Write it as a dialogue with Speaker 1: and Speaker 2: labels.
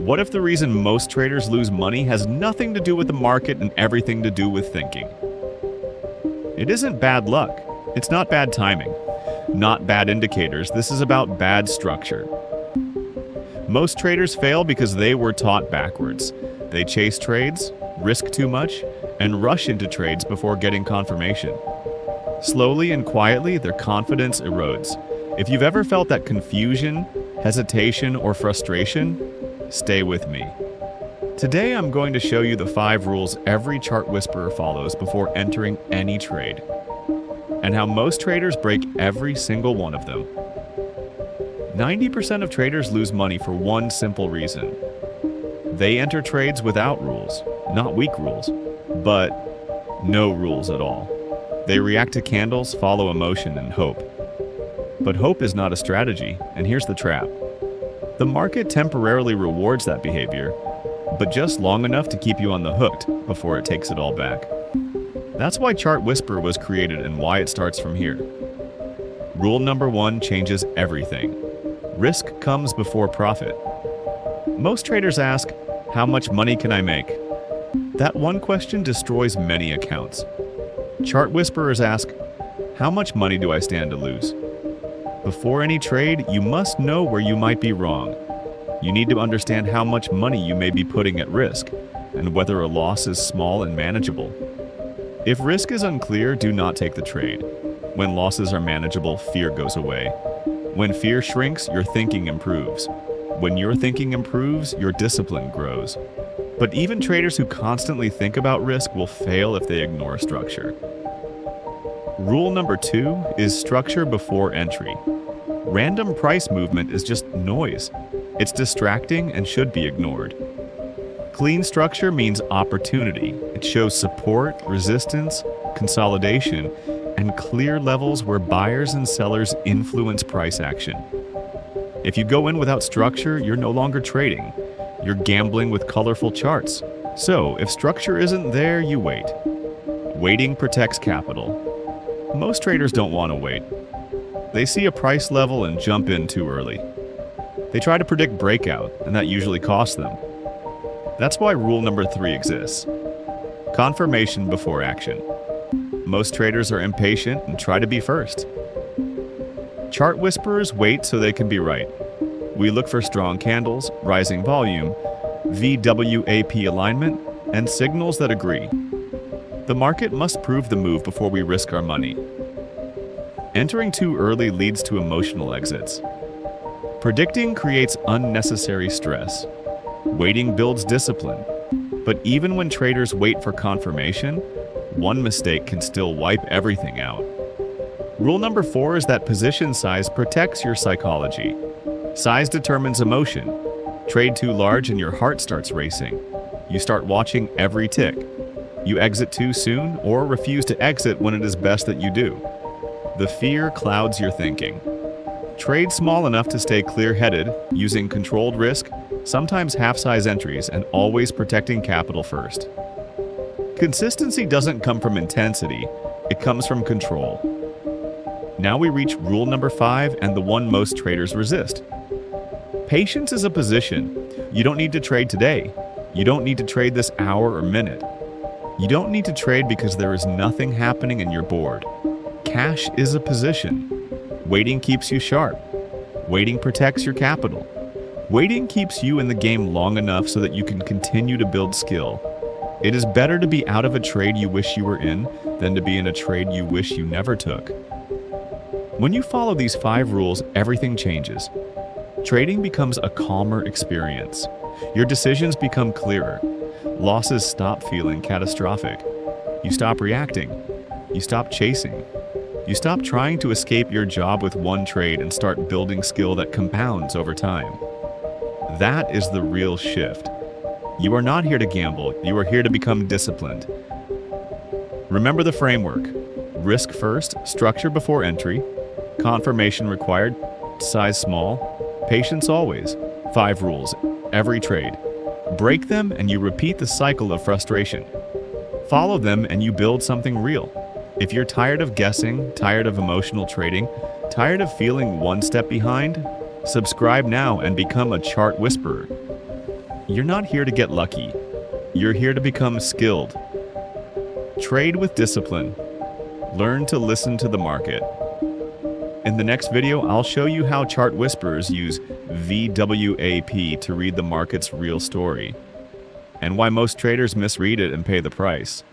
Speaker 1: What if the reason most traders lose money has nothing to do with the market and everything to do with thinking? It isn't bad luck. It's not bad timing. Not bad indicators. This is about bad structure. Most traders fail because they were taught backwards. They chase trades, risk too much, and rush into trades before getting confirmation. Slowly and quietly, their confidence erodes. If you've ever felt that confusion, hesitation, or frustration, stay with me. Today I'm going to show you the 5 rules every chart whisperer follows before entering any trade, and how most traders break every single one of them. 90% of traders lose money for one simple reason. They enter trades without rules, not weak rules, but no rules at all. They react to candles, follow emotion, and hope. But hope is not a strategy, and here's the trap. The market temporarily rewards that behavior, but just long enough to keep you on the hook before it takes it all back. That's why Chart Whisperer was created and why it starts from here. Rule number 1 changes everything. Risk comes before profit. Most traders ask, how much money can I make? That one question destroys many accounts. Chart whisperers ask, how much money do I stand to lose? Before any trade, you must know where you might be wrong. You need to understand how much money you may be putting at risk, and whether a loss is small and manageable. If risk is unclear, do not take the trade. When losses are manageable, fear goes away. When fear shrinks, your thinking improves. When your thinking improves, your discipline grows. But even traders who constantly think about risk will fail if they ignore structure. Rule number 2 is structure before entry. Random price movement is just noise. It's distracting and should be ignored. Clean structure means opportunity. It shows support, resistance, consolidation, and clear levels where buyers and sellers influence price action. If you go in without structure, you're no longer trading. You're gambling with colorful charts. So, if structure isn't there, you wait. Waiting protects capital. Most traders don't want to wait. They see a price level and jump in too early. They try to predict breakout, and that usually costs them. That's why rule number 3 exists. Confirmation before action. Most traders are impatient and try to be first. Chart whisperers wait so they can be right. We look for strong candles, rising volume, VWAP alignment, and signals that agree. The market must prove the move before we risk our money. Entering too early leads to emotional exits. Predicting creates unnecessary stress. Waiting builds discipline. But even when traders wait for confirmation, one mistake can still wipe everything out. Rule number 4 is that position size protects your psychology. Size determines emotion. Trade too large and your heart starts racing. You start watching every tick. You exit too soon or refuse to exit when it is best that you do. The fear clouds your thinking. Trade small enough to stay clear-headed, using controlled risk, sometimes half-size entries, and always protecting capital first. Consistency doesn't come from intensity, it comes from control. Now we reach rule number 5 and the one most traders resist. Patience is a position. You don't need to trade today. You don't need to trade this hour or minute. You don't need to trade because there is nothing happening and you're bored. Cash is a position. Waiting keeps you sharp. Waiting protects your capital. Waiting keeps you in the game long enough so that you can continue to build skill. It is better to be out of a trade you wish you were in than to be in a trade you wish you never took. When you follow these 5 rules, everything changes. Trading becomes a calmer experience. Your decisions become clearer. Losses stop feeling catastrophic. You stop reacting. You stop chasing. You stop trying to escape your job with one trade and start building skill that compounds over time. That is the real shift. You are not here to gamble. You are here to become disciplined. Remember the framework. Risk first, structure before entry, confirmation required, size small, patience always. 5 rules, every trade. Break them and you repeat the cycle of frustration. Follow them and you build something real. If you're tired of guessing, tired of emotional trading, tired of feeling one step behind, subscribe now and become a chart whisperer. You're not here to get lucky. You're here to become skilled. Trade with discipline. Learn to listen to the market. In the next video, I'll show you how chart whisperers use VWAP to read the market's real story, and why most traders misread it and pay the price.